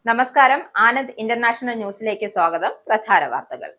നമസ്കാരം. ആനന്ദ് ഇന്റർനാഷണൽ ന്യൂസിലേക്ക് സ്വാഗതം. പ്രധാന വാർത്തകൾ.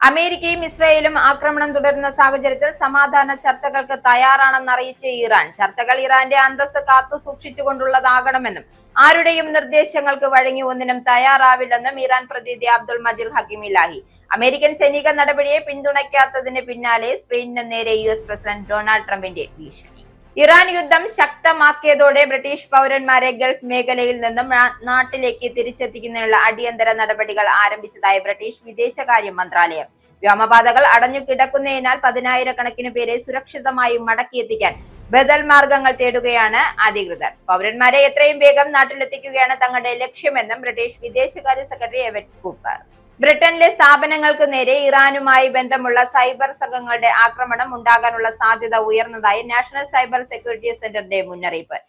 അമേരിക്കയും ഇസ്രായേലും ആക്രമണം തുടരുന്ന സാഹചര്യത്തിൽ സമാധാന ചർച്ചകൾക്ക് തയ്യാറാണെന്ന് അറിയിച്ച ഇറാൻ, ചർച്ചകൾ ഇറാന്റെ അന്തസ്സ് കാത്തു സൂക്ഷിച്ചുകൊണ്ടുള്ളതാകണമെന്നും ആരുടെയും നിർദ്ദേശങ്ങൾക്ക് വഴങ്ങി ഒന്നിനും തയ്യാറാവില്ലെന്നും ഇറാൻ പ്രതിനിധി അബ്ദുൾ മജീദ് ഹക്കിമിലാഹി. അമേരിക്കൻ സൈനിക നടപടിയെ പിന്തുണയ്ക്കാത്തതിന് പിന്നാലെ സ്പെയിനിന് നേരെ US പ്രസിഡന്റ് ഡൊണാൾഡ് ട്രംപിന്റെ ഭീഷണി. ഇറാൻ യുദ്ധം ശക്തമാക്കിയതോടെ ബ്രിട്ടീഷ് പൗരന്മാരെ ഗൾഫ് മേഖലയിൽ നിന്നും നാട്ടിലേക്ക് തിരിച്ചെത്തിക്കുന്നതിനുള്ള അടിയന്തര നടപടികൾ ആരംഭിച്ചതായി ബ്രിട്ടീഷ് വിദേശകാര്യ മന്ത്രാലയം. വ്യോമപാതകൾ അടഞ്ഞു കിടക്കുന്നതിനാൽ 10,000-കണക്കിന് പേരെ സുരക്ഷിതമായി മടക്കിയെത്തിക്കാൻ ബദൽ മാർഗങ്ങൾ തേടുകയാണ് അധികൃതർ. പൗരന്മാരെ എത്രയും വേഗം നാട്ടിലെത്തിക്കുകയാണ് തങ്ങളുടെ ലക്ഷ്യമെന്നും ബ്രിട്ടീഷ് വിദേശകാര്യ സെക്രട്ടറി എവറ്റ് കൂപ്പർ. ബ്രിട്ടനിലെ സ്ഥാപനങ്ങൾക്ക് നേരെ ഇറാനുമായി ബന്ധമുള്ള സൈബർ സംഘങ്ങളുടെ ആക്രമണം ഉണ്ടാകാനുള്ള സാധ്യത ഉയർന്നതായി നാഷണൽ സൈബർ സെക്യൂരിറ്റി സെന്ററിന്റെ മുന്നറിയിപ്പ്.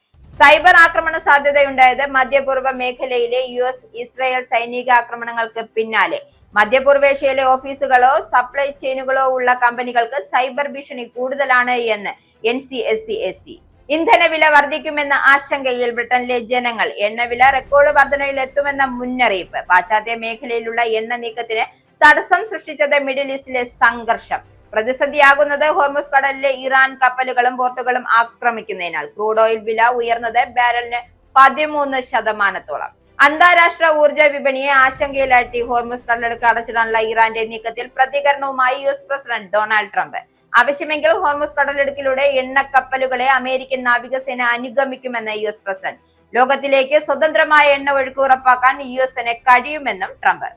സൈബർ ആക്രമണ സാധ്യതയുണ്ടായത് മധ്യപൂർവ്വ മേഖലയിലെ US ഇസ്രായേൽ സൈനിക ആക്രമണങ്ങൾക്ക് പിന്നാലെ. മധ്യപൂർവേഷ്യയിലെ ഓഫീസുകളോ സപ്ലൈ ചെയിനുകളോ ഉള്ള കമ്പനികൾക്ക് സൈബർ ഭീഷണി കൂടുതലാണ് എന്ന് NCSC. ഇന്ധനവില വർദ്ധിക്കുമെന്ന ആശങ്കയിൽ ബ്രിട്ടനിലെ ജനങ്ങൾ. എണ്ണവില റെക്കോർഡ് വർധനയിൽ എത്തുമെന്ന മുന്നറിയിപ്പ്. പാശ്ചാത്യ മേഖലയിലുള്ള എണ്ണ നീക്കത്തിന് തടസ്സം സൃഷ്ടിച്ചത് മിഡിൽ ഈസ്റ്റിലെ സംഘർഷം. പ്രതിസന്ധിയാകുന്നത് ഹോർമുസ് കടലിലെ ഇറാൻ കപ്പലുകളും പോർട്ടുകളും ആക്രമിക്കുന്നതിനാൽ. ക്രൂഡ് ഓയിൽ വില ഉയർന്നത് ബാരലിന് 13%. അന്താരാഷ്ട്ര ഊർജ്ജ വിപണിയെ ആശങ്കയിലാഴ്ത്തി ഹോർമുസ് കടലിടുക്ക് അടച്ചിടാനുള്ള ഇറാന്റെ നീക്കത്തിൽ പ്രതികരണവുമായി US പ്രസിഡന്റ് ഡൊണാൾഡ് ട്രംപ്. ആവശ്യമെങ്കിൽ ഹോർമുസ് കടലിടുക്കിലൂടെ എണ്ണക്കപ്പലുകളെ അമേരിക്കൻ നാവികസേന അനുഗമിക്കുമെന്ന് US പ്രസിഡന്റ്. ലോകത്തിലേക്ക് സ്വതന്ത്രമായ എണ്ണ ഒഴുക്ക് ഉറപ്പാക്കാൻ US-ന് കഴിയുമെന്നും ട്രംപ്.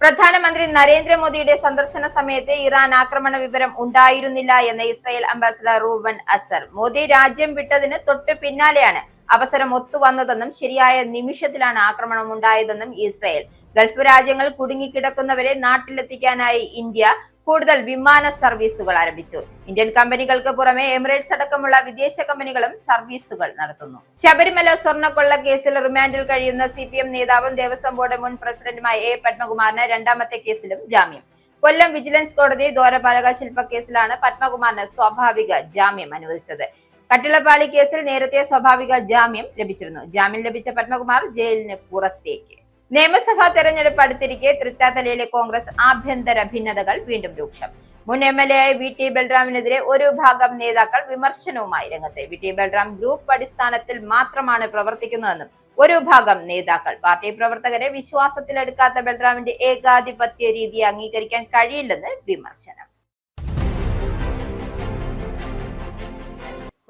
പ്രധാനമന്ത്രി നരേന്ദ്രമോദിയുടെ സന്ദർശന സമയത്ത് ഇറാൻ ആക്രമണ വിവരം ഉണ്ടായിരുന്നില്ല എന്ന് ഇസ്രായേൽ അംബാസിഡർ റൂബൻ അസർ. മോദി രാജ്യം വിട്ടതിന് തൊട്ടു പിന്നാലെയാണ് അവസരം ഒത്തുവന്നതെന്നും ശരിയായ നിമിഷത്തിലാണ് ആക്രമണം ഉണ്ടായതെന്നും ഇസ്രായേൽ. ഗൾഫ് രാജ്യങ്ങൾ കുടുങ്ങിക്കിടക്കുന്നവരെ നാട്ടിലെത്തിക്കാനായി ഇന്ത്യ കൂടുതൽ വിമാന സർവീസുകൾ ആരംഭിച്ചു. ഇന്ത്യൻ കമ്പനികൾക്ക് പുറമെ എമിറേറ്റ്സ് അടക്കമുള്ള വിദേശ കമ്പനികളും സർവീസുകൾ നടത്തുന്നു. ശബരിമല സ്വർണ്ണക്കൊള്ള കേസിൽ റിമാൻഡിൽ കഴിയുന്ന CPM നേതാവും ദേവസ്വം ബോർഡ് മുൻ പ്രസിഡന്റുമായ A പത്മകുമാറിന് രണ്ടാമത്തെ കേസിലും ജാമ്യം. കൊല്ലം വിജിലൻസ് കോടതി ദ്വാരപാലക ശില്പക്കേസിലാണ് പത്മകുമാറിന് സ്വാഭാവിക ജാമ്യം അനുവദിച്ചത്. കട്ടിളപ്പാളി കേസിൽ നേരത്തെ സ്വാഭാവിക ജാമ്യം ലഭിച്ചിരുന്നു. ജാമ്യം ലഭിച്ച പത്മകുമാർ ജയിലിന് പുറത്തേക്ക്. നിയമസഭാ തെരഞ്ഞെടുപ്പ് അടുത്തിരിക്കെ തൃക്കാക്കരയിലെ കോൺഗ്രസ് ആഭ്യന്തര ഭിന്നതകൾ വീണ്ടും രൂക്ഷം. മുൻ MLA VT ബൽറാമിനെതിരെ ഒരു ഭാഗം നേതാക്കൾ വിമർശനവുമായി രംഗത്ത്. VT ബൽറാം ഗ്രൂപ്പ് അടിസ്ഥാനത്തിൽ മാത്രമാണ് പ്രവർത്തിക്കുന്നതെന്നും ഒരു ഭാഗം നേതാക്കൾ. പാർട്ടി പ്രവർത്തകരെ വിശ്വാസത്തിലെടുക്കാത്ത ബൽറാമിന്റെ ഏകാധിപത്യ രീതി അംഗീകരിക്കാൻ കഴിയില്ലെന്ന് വിമർശനം.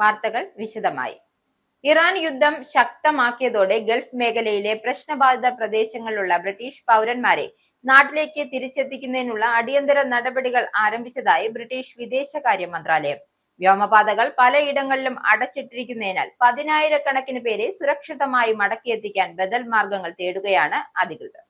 വാർത്തകൾ വിശദമായി. ഇറാൻ യുദ്ധം ശക്തമാക്കിയതോടെ ഗൾഫ് മേഖലയിലെ പ്രശ്നബാധിത പ്രദേശങ്ങളിലുള്ള ബ്രിട്ടീഷ് പൗരന്മാരെ നാട്ടിലേക്ക് തിരിച്ചെത്തിക്കുന്നതിനുള്ള അടിയന്തര നടപടികൾ ആരംഭിച്ചതായി ബ്രിട്ടീഷ് വിദേശകാര്യ മന്ത്രാലയം. വ്യോമപാതകൾ പലയിടങ്ങളിലും അടച്ചിട്ടിരിക്കുന്നതിനാൽ 10,000-കണക്കിന് പേരെ സുരക്ഷിതമായി മടക്കിയെത്തിക്കാൻ ബദൽ മാർഗങ്ങൾ തേടുകയാണ് അധികൃതർ.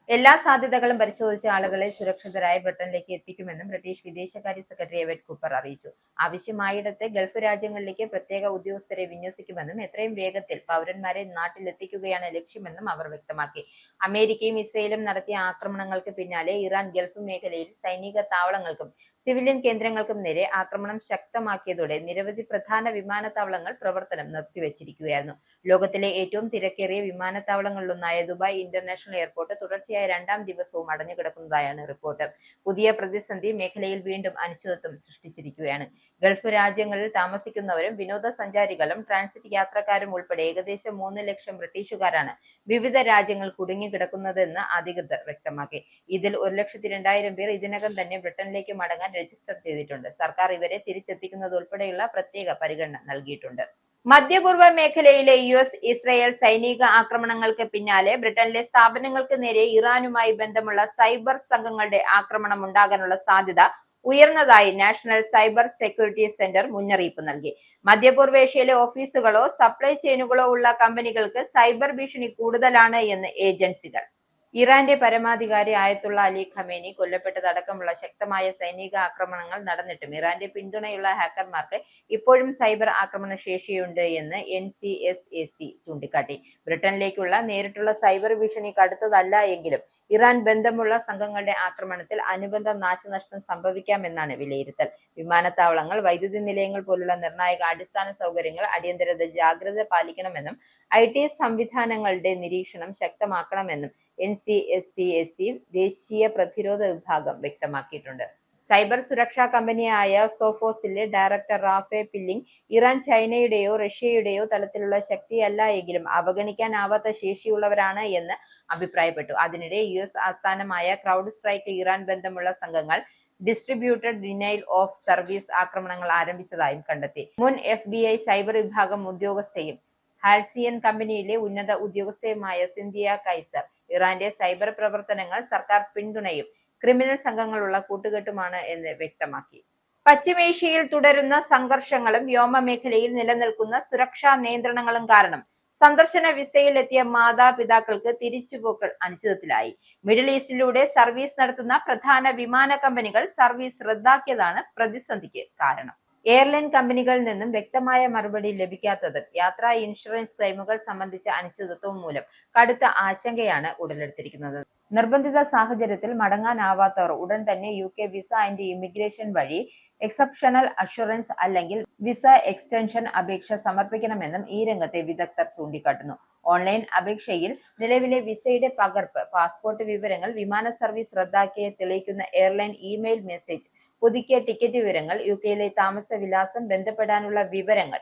എല്ലാ സാധ്യതകളും പരിശോധിച്ച ആളുകളെ സുരക്ഷിതരായ ബ്രിട്ടനിലേക്ക് എത്തിക്കുമെന്നും ബ്രിട്ടീഷ് വിദേശകാര്യ സെക്രട്ടറി എവറ്റ് കൂപ്പർ അറിയിച്ചു. ആവശ്യമായിടത്ത് ഗൾഫ് രാജ്യങ്ങളിലേക്ക് പ്രത്യേക ഉദ്യോഗസ്ഥരെ വിന്യസിക്കുമെന്നും എത്രയും വേഗത്തിൽ പൗരന്മാരെ നാട്ടിലെത്തിക്കുകയാണ് ലക്ഷ്യമെന്നും അവർ വ്യക്തമാക്കി. അമേരിക്കയും ഇസ്രായേലും നടത്തിയ ആക്രമണങ്ങൾക്ക് പിന്നാലെ ഇറാൻ ഗൾഫ് മേഖലയിൽ സൈനിക താവളങ്ങൾക്കും സിവിലിയൻ കേന്ദ്രങ്ങൾക്കും നേരെ ആക്രമണം ശക്തമാക്കിയതോടെ നിരവധി പ്രധാന വിമാനത്താവളങ്ങൾ പ്രവർത്തനം നിർത്തിവച്ചിരിക്കുകയായിരുന്നു. ലോകത്തിലെ ഏറ്റവും തിരക്കേറിയ വിമാനത്താവളങ്ങളിലൊന്നായ ദുബായ് ഇന്റർനാഷണൽ എയർപോർട്ട് തുടർച്ചയായ 2ാം ദിവസവും അടഞ്ഞുകിടക്കുന്നതായാണ് റിപ്പോർട്ട്. പുതിയ പ്രതിസന്ധി മേഖലയിൽ വീണ്ടും അനിശ്ചിതത്വം സൃഷ്ടിച്ചിരിക്കുകയാണ്. ഗൾഫ് രാജ്യങ്ങളിൽ താമസിക്കുന്നവരും വിനോദസഞ്ചാരികളും ട്രാൻസിറ്റ് യാത്രക്കാരും ഉൾപ്പെടെ ഏകദേശം 3 ലക്ഷം ബ്രിട്ടീഷുകാരാണ് വിവിധ രാജ്യങ്ങൾ കുടുങ്ങിക്കിടക്കുന്നതെന്ന് അധികൃതർ വ്യക്തമാക്കി. ഇതിൽ 1,02,000 പേർ ഇതിനകം തന്നെ ബ്രിട്ടനിലേക്ക് മടങ്ങാൻ രജിസ്റ്റർ ചെയ്തിട്ടുണ്ട്. സർക്കാർ ഇവരെ തിരിച്ചെത്തിക്കുന്നത് ഉൾപ്പെടെയുള്ള പ്രത്യേക പരിഗണന നൽകിയിട്ടുണ്ട്. മധ്യപൂർവ്വ മേഖലയിലെ US ഇസ്രായേൽ സൈനിക ആക്രമണങ്ങൾക്ക് പിന്നാലെ ബ്രിട്ടനിലെ സ്ഥാപനങ്ങൾക്ക് നേരെ ഇറാനുമായി ബന്ധമുള്ള സൈബർ സംഘങ്ങളുടെ ആക്രമണം ഉണ്ടാകാനുള്ള സാധ്യത ഉയർന്നതായി നാഷണൽ സൈബർ സെക്യൂരിറ്റി സെന്റർ മുന്നറിയിപ്പ് നൽകി. മധ്യപൂർവേഷ്യയിലെ ഓഫീസുകളോ സപ്ലൈ ചെയിനുകളോ ഉള്ള കമ്പനികൾക്ക് സൈബർ ഭീഷണി കൂടുതലാണ് എന്ന് ഏജൻസികൾ ഇറാന്റെ പരമാധികാരി ആയത്തുള്ള അലി ഖമേനി കൊല്ലപ്പെട്ടതടക്കമുള്ള ശക്തമായ സൈനിക ആക്രമണങ്ങൾ നടന്നിട്ടും ഇറാന്റെ പിന്തുണയുള്ള ഹാക്കർമാർക്ക് ഇപ്പോഴും സൈബർ ആക്രമണ ശേഷിയുണ്ട് എന്ന് NCSAC ചൂണ്ടിക്കാട്ടി. ബ്രിട്ടനിലേക്കുള്ള നേരിട്ടുള്ള സൈബർ ഭീഷണി കടുത്തതല്ല എങ്കിലും ഇറാൻ ബന്ധമുള്ള സംഘങ്ങളുടെ ആക്രമണത്തിൽ അനുബന്ധ നാശനഷ്ടം സംഭവിക്കാമെന്നാണ് വിലയിരുത്തൽ. വിമാനത്താവളങ്ങൾ, വൈദ്യുതി നിലയങ്ങൾ പോലുള്ള നിർണായക അടിസ്ഥാന സൗകര്യങ്ങൾ അടിയന്തര ജാഗ്രത പാലിക്കണമെന്നും IT സംവിധാനങ്ങളുടെ നിരീക്ഷണം ശക്തമാക്കണമെന്നും NCSAC ദേശീയ പ്രതിരോധ വിഭാഗം വ്യക്തമാക്കിയിട്ടുണ്ട്. സൈബർ സുരക്ഷാ കമ്പനിയായ സോഫോസിലെ ഡയറക്ടർ റാഫെ പില്ലിംഗ് ഇറാൻ ചൈനയുടെയോ റഷ്യയുടെയോ തലത്തിലുള്ള ശക്തിയല്ല എങ്കിലും അവഗണിക്കാനാവാത്ത ശേഷിയുള്ളവരാണ് എന്ന് അഭിപ്രായപ്പെട്ടു. അതിനിടെ US ആസ്ഥാനമായ ക്രൗഡ് സ്ട്രൈക്ക് ഇറാൻ ബന്ധമുള്ള സംഘങ്ങൾ ഡിസ്ട്രിബ്യൂട്ടഡ് ഡിനൈൽ ഓഫ് സർവീസ് ആക്രമണങ്ങൾ ആരംഭിച്ചതായും കണ്ടെത്തി. മുൻ FBI സൈബർ വിഭാഗം ഉദ്യോഗസ്ഥയും ഹാൽസിയൻ കമ്പനിയിലെ ഉന്നത ഉദ്യോഗസ്ഥയുമായ സിന്ധിയ കൈസർ ഇറാന്റെ സൈബർ പ്രവർത്തനങ്ങൾ സർക്കാർ പിന്തുണയും ക്രിമിനൽ സംഘങ്ങളുള്ള കൂട്ടുകെട്ടുമാണ് എന്ന് വ്യക്തമാക്കി. പശ്ചിമേഷ്യയിൽ തുടരുന്ന സംഘർഷങ്ങളും വ്യോമമേഖലയിൽ നിലനിൽക്കുന്ന സുരക്ഷാ നിയന്ത്രണങ്ങളും കാരണം സന്ദർശന വിസയിൽ എത്തിയ മാതാപിതാക്കൾക്ക് തിരിച്ചുപോക്കൽ അനിശ്ചിതത്തിലായി. മിഡിൽ ഈസ്റ്റിലൂടെ സർവീസ് നടത്തുന്ന പ്രധാന വിമാന കമ്പനികൾ സർവീസ് റദ്ദാക്കിയതാണ് പ്രതിസന്ധിക്ക് കാരണം. എയർലൈൻ കമ്പനികളിൽ നിന്നും വ്യക്തമായ മറുപടി ലഭിക്കാത്തതും യാത്രാ ഇൻഷുറൻസ് ക്ലെയിമുകൾ സംബന്ധിച്ച അനിശ്ചിതത്വവും മൂലം കടുത്ത ആശങ്കയാണ് ഉടലെടുത്തിരിക്കുന്നത്. നിർബന്ധിത സാഹചര്യത്തിൽ മടങ്ങാനാവാത്തവർ ഉടൻ തന്നെ UK വിസ ആൻഡ് ഇമിഗ്രേഷൻ വഴി എക്സെപ്ഷണൽ അഷുറൻസ് അല്ലെങ്കിൽ വിസ എക്സ്റ്റൻഷൻ അപേക്ഷ സമർപ്പിക്കണമെന്നും ഈ രംഗത്തെ വിദഗ്ധർ ചൂണ്ടിക്കാട്ടുന്നു. ഓൺലൈൻ അപേക്ഷയിൽ നിലവിലെ വിസയുടെ പകർപ്പ്, പാസ്പോർട്ട് വിവരങ്ങൾ, വിമാന സർവീസ് റദ്ദാക്കിയ തെളിയിക്കുന്ന എയർലൈൻ ഇമെയിൽ മെസ്സേജ്, പുതുക്കിയ ടിക്കറ്റ് വിവരങ്ങൾ, UKയിലെ താമസ വിലാസം, ബന്ധപ്പെടാനുള്ള വിവരങ്ങൾ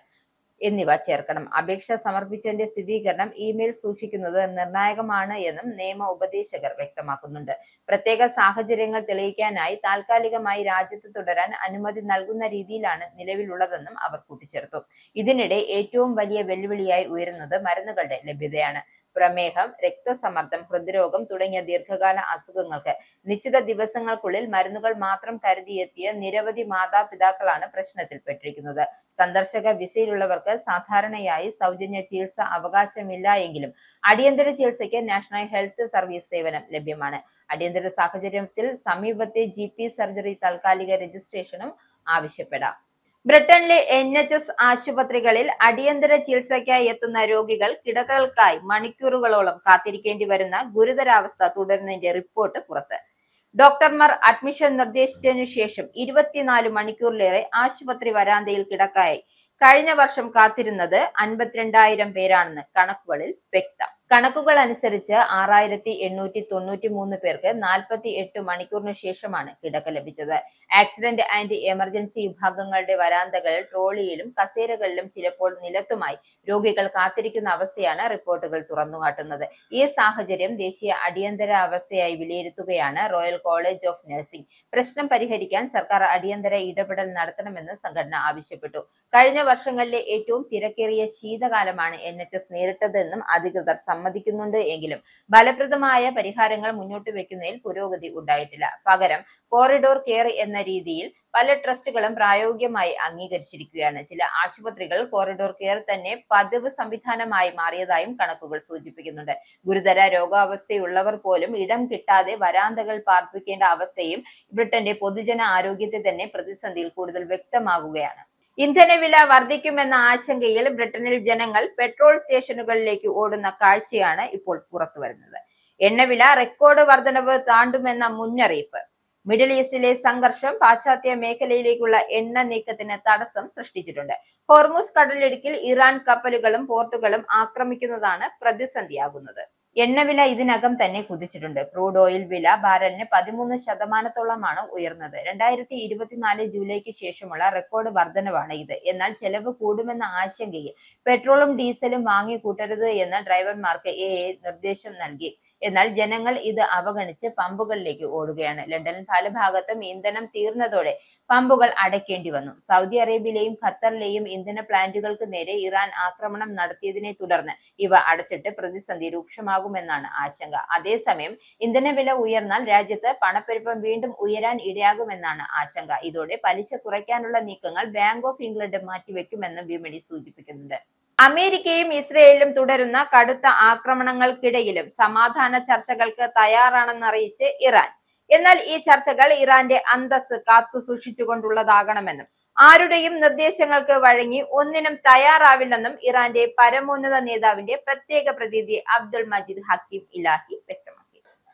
എന്നിവ ചേർക്കണം. അപേക്ഷ സമർപ്പിച്ചതിന്റെ സ്ഥിരീകരണം ഇമെയിൽ സൂക്ഷിക്കുന്നത് നിർണായകമാണ് എന്നും നിയമ ഉപദേശകർ വ്യക്തമാക്കുന്നുണ്ട്. പ്രത്യേക സാഹചര്യങ്ങൾ തെളിയിക്കാനായി താൽക്കാലികമായി രാജ്യത്ത് തുടരാൻ അനുമതി നൽകുന്ന രീതിയിലാണ് നിലവിലുള്ളതെന്നും അവർ കൂട്ടിച്ചേർത്തു. ഇതിനിടെ ഏറ്റവും വലിയ വെല്ലുവിളിയായി ഉയരുന്നത് മരുന്നുകളുടെ ലഭ്യതയാണ്. പ്രമേഹം, രക്തസമ്മർദ്ദം, ഹൃദ്രോഗം തുടങ്ങിയ ദീർഘകാല അസുഖങ്ങൾക്ക് നിശ്ചിത ദിവസങ്ങൾക്കുള്ളിൽ മരുന്നുകൾ മാത്രം കരുതിയെത്തിയ നിരവധി മാതാപിതാക്കളാണ് പ്രശ്നത്തിൽപ്പെട്ടിരിക്കുന്നത്. സന്ദർശക വിസയിലുള്ളവർക്ക് സാധാരണയായി സൗജന്യ ചികിത്സ അവകാശമില്ല എങ്കിലും അടിയന്തര ചികിത്സയ്ക്ക് നാഷണൽ ഹെൽത്ത് സർവീസ് സേവനം ലഭ്യമാണ്. അടിയന്തര സാഹചര്യത്തിൽ സമീപത്തെ GP സർജറി താൽക്കാലിക രജിസ്ട്രേഷനും ആവശ്യപ്പെടാം. ബ്രിട്ടനിലെ NHS ആശുപത്രികളിൽ അടിയന്തര ചികിത്സയ്ക്കായി എത്തുന്ന രോഗികൾ കിടക്കകൾക്കായി മണിക്കൂറുകളോളം കാത്തിരിക്കേണ്ടി വരുന്ന ഗുരുതരാവസ്ഥ തുടരുന്നതിന്റെ റിപ്പോർട്ട് പുറത്ത്. ഡോക്ടർമാർ അഡ്മിഷൻ നിർദ്ദേശിച്ചതിനു ശേഷം 24 മണിക്കൂറിലേറെ ആശുപത്രി വരാന്തയിൽ കിടക്കായി കഴിഞ്ഞ വർഷം കാത്തിരുന്നത് 52,000 പേരാണെന്ന് കണക്കുകളിൽ വ്യക്തം. കണക്കുകൾ അനുസരിച്ച് 6,893 പേർക്ക് 48 മണിക്കൂറിനു ശേഷമാണ് കിടക്ക ലഭിച്ചത്. ആക്സിഡന്റ് ആൻഡ് എമർജൻസി വിഭാഗങ്ങളുടെ വരാന്തകളിൽ, ട്രോളിയിലും കസേരകളിലും ചിലപ്പോൾ നിലത്തുമായി രോഗികൾ കാത്തിരിക്കുന്ന അവസ്ഥയാണ് റിപ്പോർട്ടുകൾ തുറന്നുകാട്ടുന്നത്. ഈ സാഹചര്യം ദേശീയ അടിയന്തര അവസ്ഥയായി വിലയിരുത്തുകയാണ് റോയൽ കോളേജ് ഓഫ് നഴ്സിംഗ്. പ്രശ്നം പരിഹരിക്കാൻ സർക്കാർ അടിയന്തര ഇടപെടൽ നടത്തണമെന്ന് സംഘടന ആവശ്യപ്പെട്ടു. കഴിഞ്ഞ വർഷങ്ങളിലെ ഏറ്റവും തിരക്കേറിയ ശീതകാലമാണ് NHS നേരിട്ടതെന്നും അധികൃതർ സമ്മതിക്കുന്നുണ്ട് എങ്കിലും ഫലപ്രദമായ പരിഹാരങ്ങൾ മുന്നോട്ട് വെക്കുന്നതിൽ പുരോഗതി ഉണ്ടായിട്ടില്ല. പകരം കോറിഡോർ കെയർ എന്ന രീതിയിൽ പല ട്രസ്റ്റുകളും പ്രായോഗികമായി അംഗീകരിച്ചിരിക്കുകയാണ്. ചില ആശുപത്രികൾ കോറിഡോർ കെയർ തന്നെ പതിവ് സംവിധാനമായി മാറിയതായും കണക്കുകൾ സൂചിപ്പിക്കുന്നുണ്ട്. ഗുരുതര രോഗാവസ്ഥയുള്ളവർ പോലും ഇടം കിട്ടാതെ വരാന്തകൾ പാർപ്പിക്കേണ്ട അവസ്ഥയും ബ്രിട്ടന്റെ പൊതുജന ആരോഗ്യത്തെ തന്നെ പ്രതിസന്ധിയിൽ കൂടുതൽ വ്യക്തമാകുകയാണ്. ഇന്ധനവില വർദ്ധിക്കുമെന്ന ആശങ്കയിൽ ബ്രിട്ടനിൽ ജനങ്ങൾ പെട്രോൾ സ്റ്റേഷനുകളിലേക്ക് ഓടുന്ന കാഴ്ചയാണ് ഇപ്പോൾ പുറത്തുവരുന്നത്. എണ്ണവില റെക്കോർഡ് വർധനവ് താണ്ടുമെന്ന മുന്നറിയിപ്പ്. മിഡിൽ ഈസ്റ്റിലെ സംഘർഷം പാശ്ചാത്യ മേഖലയിലേക്കുള്ള എണ്ണ നീക്കത്തിന് തടസ്സം സൃഷ്ടിച്ചിട്ടുണ്ട്. ഹോർമുസ് കടലിടുക്കിൽ ഇറാൻ കപ്പലുകളും പോർട്ടുകളും ആക്രമിക്കുന്നതാണ് പ്രതിസന്ധിയാകുന്നത്. എണ്ണവില ഇതിനകം തന്നെ കുതിച്ചിട്ടുണ്ട്. ക്രൂഡ് ഓയിൽ വില ബാരലിന് 13% ഉയർന്നത്. 2024 ജൂലൈക്ക് ശേഷമുള്ള റെക്കോർഡ് വർധനവാണ് ഇത്. എന്നാൽ ചെലവ് കൂടുമെന്ന ആശങ്കയിൽ പെട്രോളും ഡീസലും വാങ്ങിക്കൂട്ടരുത് എന്ന് ഡ്രൈവർമാർക്ക് AA നിർദ്ദേശം നൽകി. എന്നാൽ ജനങ്ങൾ ഇത് അവഗണിച്ച് പമ്പുകളിലേക്ക് ഓടുകയാണ്. ലണ്ടനിൽ പല ഭാഗത്തും ഇന്ധനം തീർന്നതോടെ പമ്പുകൾ അടയ്ക്കേണ്ടി വന്നു. സൗദി അറേബ്യയിലെയും ഖത്തറിലെയും ഇന്ധന പ്ലാന്റുകൾക്ക് നേരെ ഇറാൻ ആക്രമണം നടത്തിയതിനെ തുടർന്ന് ഇവ അടച്ചിട്ട് പ്രതിസന്ധി രൂക്ഷമാകുമെന്നാണ് ആശങ്ക. അതേസമയം ഇന്ധനവില ഉയർന്നാൽ രാജ്യത്ത് പണപ്പെരുപ്പം വീണ്ടും ഉയരാൻ ഇടയാകുമെന്നാണ് ആശങ്ക. ഇതോടെ പലിശ കുറയ്ക്കാനുള്ള നീക്കങ്ങൾ ബാങ്ക് ഓഫ് ഇംഗ്ലണ്ട് മാറ്റിവെക്കുമെന്ന് വിപണി സൂചിപ്പിക്കുന്നുണ്ട്. അമേരിക്കയും ഇസ്രയേലും തുടരുന്ന കടുത്ത ആക്രമണങ്ങൾക്കിടയിലും സമാധാന ചർച്ചകൾക്ക് തയ്യാറാണെന്നറിയിച്ച് ഇറാൻ. എന്നാൽ ഈ ചർച്ചകൾ ഇറാന്റെ അന്തസ്സ് കാത്തുസൂക്ഷിച്ചുകൊണ്ടുള്ളതാകണമെന്നും ആരുടെയും നിർദ്ദേശങ്ങൾക്ക് വഴങ്ങി ഒന്നിനും തയ്യാറാവില്ലെന്നും ഇറാന്റെ പരമോന്നത നേതാവിന്റെ പ്രത്യേക പ്രതിനിധി അബ്ദുൾ മജീദ് ഹക്കീം ഇലാഹി വ്യക്തമാക്കി.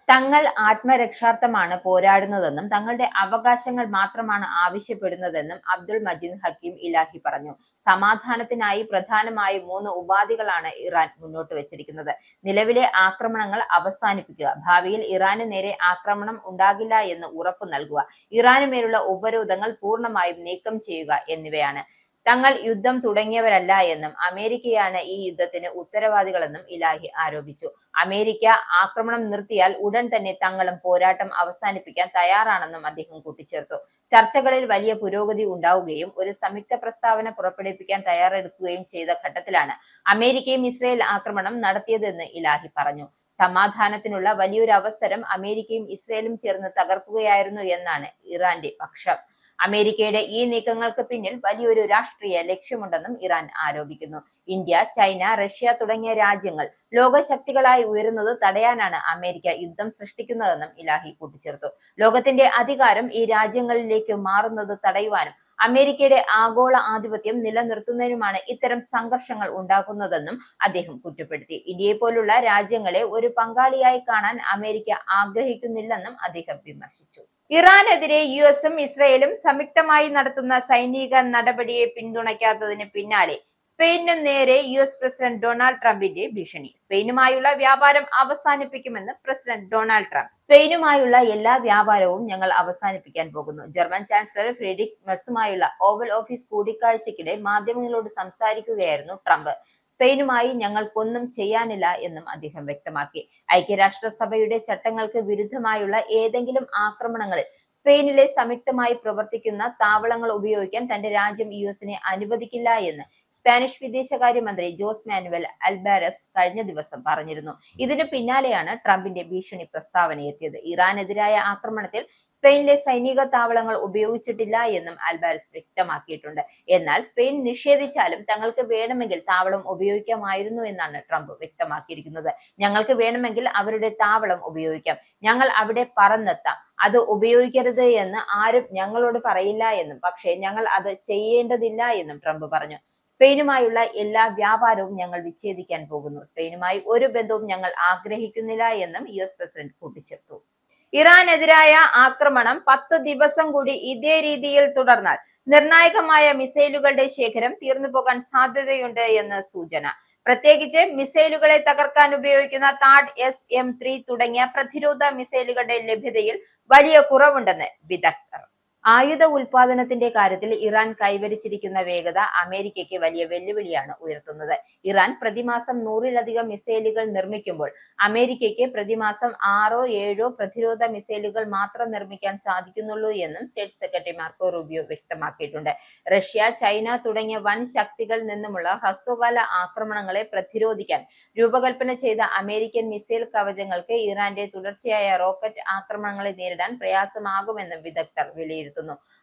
തങ്ങൾ ആത്മരക്ഷാർത്ഥമാണ് പോരാടുന്നതെന്നും തങ്ങളുടെ അവകാശങ്ങൾ മാത്രമാണ് ആവശ്യപ്പെടുന്നതെന്നും അബ്ദുൾ മജീദ് ഹക്കീം ഇലാഹി പറഞ്ഞു. സമാധാനത്തിനായി പ്രധാനമായും 3 ഉപാധികളാണ് ഇറാൻ മുന്നോട്ട് വെച്ചിരിക്കുന്നത്. നിലവിലെ ആക്രമണങ്ങൾ അവസാനിപ്പിക്കുക, ഭാവിയിൽ ഇറാന് നേരെ ആക്രമണം ഉണ്ടാകില്ല എന്ന് ഉറപ്പു നൽകുക, ഇറാന് മേലുള്ള ഉപരോധങ്ങൾ പൂർണ്ണമായും നീക്കം ചെയ്യുക എന്നിവയാണ്. തങ്ങൾ യുദ്ധം തുടങ്ങിയവരല്ല എന്നും അമേരിക്കയാണ് ഈ യുദ്ധത്തിന് ഉത്തരവാദികളെന്നും ഇലാഹി ആരോപിച്ചു. അമേരിക്ക ആക്രമണം നിർത്തിയാൽ ഉടൻ തന്നെ തങ്ങളും പോരാട്ടം അവസാനിപ്പിക്കാൻ തയ്യാറാണെന്നും അദ്ദേഹം കൂട്ടിച്ചേർത്തു. ചർച്ചകളിൽ വലിയ പുരോഗതി ഉണ്ടാവുകയും ഒരു സംയുക്ത പ്രസ്താവന പുറപ്പെടുവിപ്പിക്കാൻ തയ്യാറെടുക്കുകയും ചെയ്ത ഘട്ടത്തിലാണ് അമേരിക്കയും ഇസ്രയേൽ ആക്രമണം നടത്തിയതെന്ന് ഇലാഹി പറഞ്ഞു. സമാധാനത്തിനുള്ള വലിയൊരു അവസരം അമേരിക്കയും ഇസ്രയേലും ചേർന്ന് തകർക്കുകയായിരുന്നു എന്നാണ് ഇറാന്റെ പക്ഷം. അമേരിക്കയുടെ ഈ നീക്കങ്ങൾക്ക് പിന്നിൽ വലിയൊരു രാഷ്ട്രീയ ലക്ഷ്യമുണ്ടെന്നും ഇറാൻ ആരോപിക്കുന്നു. ഇന്ത്യ, ചൈന, റഷ്യ തുടങ്ങിയ രാജ്യങ്ങൾ ലോകശക്തികളായി ഉയരുന്നത് തടയാനാണ് അമേരിക്ക യുദ്ധം സൃഷ്ടിക്കുന്നതെന്നും ഇലാഹി കൂട്ടിച്ചേർത്തു. ലോകത്തിന്റെ അധികാരം ഈ രാജ്യങ്ങളിലേക്ക് മാറുന്നത് തടയുവാനും അമേരിക്കയുടെ ആഗോള ആധിപത്യം നിലനിർത്തുന്നതിനുമാണ് ഇത്തരം സംഘർഷങ്ങൾ ഉണ്ടാക്കുന്നതെന്നും അദ്ദേഹം കുറ്റപ്പെടുത്തി. ഇന്ത്യയെ പോലുള്ള രാജ്യങ്ങളെ ഒരു പങ്കാളിയായി കാണാൻ അമേരിക്ക ആഗ്രഹിക്കുന്നില്ലെന്നും അദ്ദേഹം വിമർശിച്ചു. ഇറാനെതിരെ യുഎസും ഇസ്രയേലും സംയുക്തമായി നടത്തുന്ന സൈനിക നടപടിയെ പിന്തുണയ്ക്കാത്തതിന് പിന്നാലെ സ്പെയിനും നേരെ യുഎസ് പ്രസിഡന്റ് ഡൊണാൾഡ് ട്രംപിന്റെ ഭീഷണി. സ്പെയിനുമായുള്ള വ്യാപാരം അവസാനിപ്പിക്കുമെന്ന് പ്രസിഡന്റ് ഡൊണാൾഡ് ട്രംപ്. സ്പെയിനുമായുള്ള എല്ലാ വ്യാപാരവും ഞങ്ങൾ അവസാനിപ്പിക്കാൻ പോകുന്നു. ജർമ്മൻ ചാൻസലർ ഫ്രീഡറിക് മെർസുമായുള്ള ഓവൽ ഓഫീസ് കൂടിക്കാഴ്ചയ്ക്കിടെ മാധ്യമങ്ങളോട് സംസാരിക്കുകയായിരുന്നു ട്രംപ്. സ്പെയിനുമായി ഞങ്ങൾക്കൊന്നും ചെയ്യാനില്ല എന്നും അദ്ദേഹം വ്യക്തമാക്കി. ഐക്യരാഷ്ട്രസഭയുടെ ചട്ടങ്ങൾക്ക് വിരുദ്ധമായുള്ള ഏതെങ്കിലും ആക്രമണങ്ങളിൽ സ്പെയിനിലെ സംയുക്തമായി പ്രവർത്തിക്കുന്ന താവളങ്ങൾ ഉപയോഗിക്കാൻ തന്റെ രാജ്യം യുഎസിനെ അനുവദിക്കില്ല എന്ന് സ്പാനിഷ് വിദേശകാര്യമന്ത്രി ജോസ് മാനുവൽ അൽബാരസ് കഴിഞ്ഞ ദിവസം പറഞ്ഞിരുന്നു. ഇതിനു പിന്നാലെയാണ് ട്രംപിന്റെ ഭീഷണി പ്രസ്താവന എത്തിയത്. ഇറാനെതിരായ ആക്രമണത്തിൽ സ്പെയിനിലെ സൈനിക താവളങ്ങൾ ഉപയോഗിച്ചിട്ടില്ല എന്നും അൽബാരസ് വ്യക്തമാക്കിയിട്ടുണ്ട്. എന്നാൽ സ്പെയിൻ നിഷേധിച്ചാലും തങ്ങൾക്ക് വേണമെങ്കിൽ താവളം ഉപയോഗിക്കാമായിരുന്നു എന്നാണ് ട്രംപ് വ്യക്തമാക്കിയിരിക്കുന്നത്. ഞങ്ങൾക്ക് വേണമെങ്കിൽ അവരുടെ താവളം ഉപയോഗിക്കാം, ഞങ്ങൾ അവിടെ പറന്നെത്താം, അത് ഉപയോഗിക്കരുത് എന്ന് ആരും ഞങ്ങളോട് പറയില്ല എന്നും, പക്ഷേ ഞങ്ങൾ അത് ചെയ്യേണ്ടതില്ല എന്നും ട്രംപ് പറഞ്ഞു. സ്പെയിനുമായുള്ള എല്ലാ വ്യാപാരവും ഞങ്ങൾ വിച്ഛേദിക്കാൻ പോകുന്നു. സ്പെയിനുമായി ഒരു ബന്ധവും ഞങ്ങൾ ആഗ്രഹിക്കുന്നില്ല എന്നും യുഎസ് പ്രസിഡന്റ് കൂട്ടിച്ചേർത്തു. ഇറാനെതിരായ ആക്രമണം 10 ദിവസം കൂടി ഇതേ രീതിയിൽ തുടർന്നാൽ നിർണായകമായ മിസൈലുകളുടെ ശേഖരം തീർന്നുപോകാൻ സാധ്യതയുണ്ട് എന്ന് സൂചന. പ്രത്യേകിച്ച് മിസൈലുകളെ തകർക്കാൻ ഉപയോഗിക്കുന്ന താഡ് SM-3 തുടങ്ങിയ പ്രതിരോധ മിസൈലുകളുടെ ലഭ്യതയിൽ വലിയ കുറവുണ്ടെന്ന് വിദഗ്ധർ. ആയുധ ഉൽപാദനത്തിന്റെ കാര്യത്തിൽ ഇറാൻ കൈവരിച്ചിരിക്കുന്ന വേഗത അമേരിക്കയ്ക്ക് വലിയ വെല്ലുവിളിയാണ് ഉയർത്തുന്നത്. ഇറാൻ പ്രതിമാസം 100-ലധികം മിസൈലുകൾ നിർമ്മിക്കുമ്പോൾ അമേരിക്കയ്ക്ക് പ്രതിമാസം 6-7 പ്രതിരോധ മിസൈലുകൾ മാത്രം നിർമ്മിക്കാൻ സാധിക്കുന്നുള്ളൂ എന്നും സ്റ്റേറ്റ് സെക്രട്ടറി മാർക്കോ റൂബിയോ വ്യക്തമാക്കിയിട്ടുണ്ട്. റഷ്യ, ചൈന തുടങ്ങിയ വൻ ശക്തികളിൽ നിന്നുമുള്ള ഹ്രസ്വകാല ആക്രമണങ്ങളെ പ്രതിരോധിക്കാൻ രൂപകൽപ്പന ചെയ്ത അമേരിക്കൻ മിസൈൽ കവചങ്ങൾക്ക് ഇറാന്റെ തുടർച്ചയായ റോക്കറ്റ് ആക്രമണങ്ങളെ നേരിടാൻ പ്രയാസമാകുമെന്നും വിദഗ്ധർ വിലയിരുത്തുന്നു.